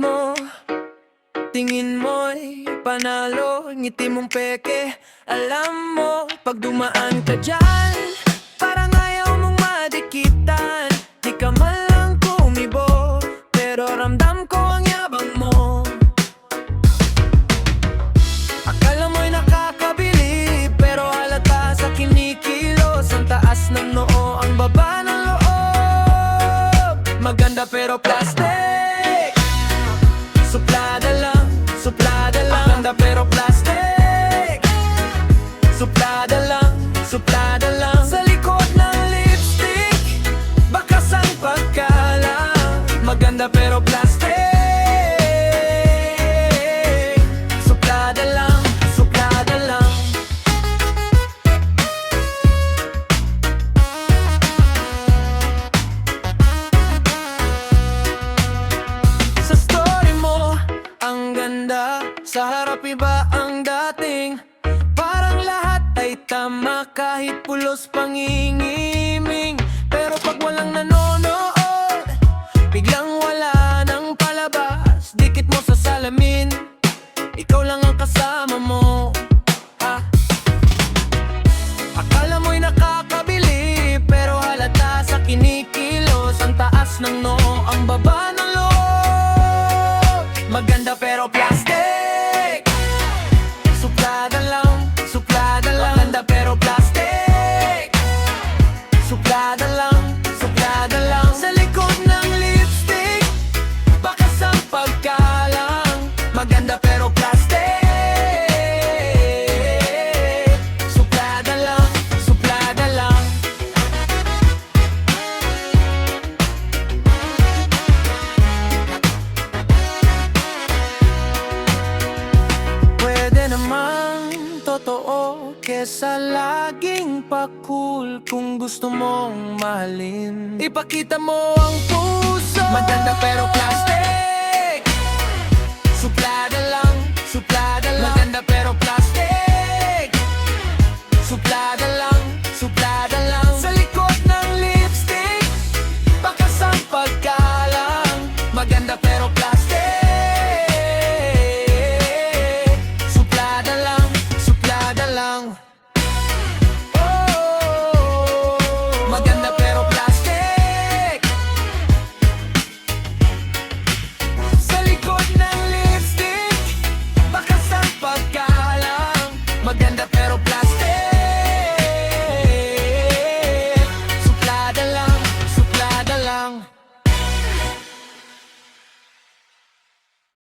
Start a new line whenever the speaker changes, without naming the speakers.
mo, tingin mo'y panalo, ngiti mong peke. Alam mo, pag dumaan ka dyan, parang ayaw mong madikitan. Di ka man lang kumibo, pero ramdam ko ang yabang mo. Akala mo'y nakakabilib, pero halata sa kinikilos. Ang taas ng noo, ang baba ng loob. Maganda pero plastic, suplada lang, suplada lang. Maganda pero plastic, suplada lang, suplada lang. Sa likod ng lipstick, bakas ang pagkalang. Maganda pero plastic, suplada lang, suplada lang. Sa story mo, ang ganda. Sa harap iba ang dating. Parang lahat ay tama kahit pulos pangingiming. Pero pag walang nanonood, biglang wala nang palabas. Dikit mo sa salamin, ikaw lang ang kasama mo. Akala mo'y nakakabilib, pero halata sa kinikilos. Ang taas ng noo, ang baba ng loob. Maganda pero plastic, suplada lang, suplada lang. Maganda pero plastic, suplada lang, suplada lang. Sa likod ng lipstick, bakas ang pagkalang. Maganda pero plastic, suplada lang, suplada lang. Pwede namang totoo kesa laging pa-cool. Kung gusto mong mahalin, ipakita mo ang puso. Maganda pero plastic,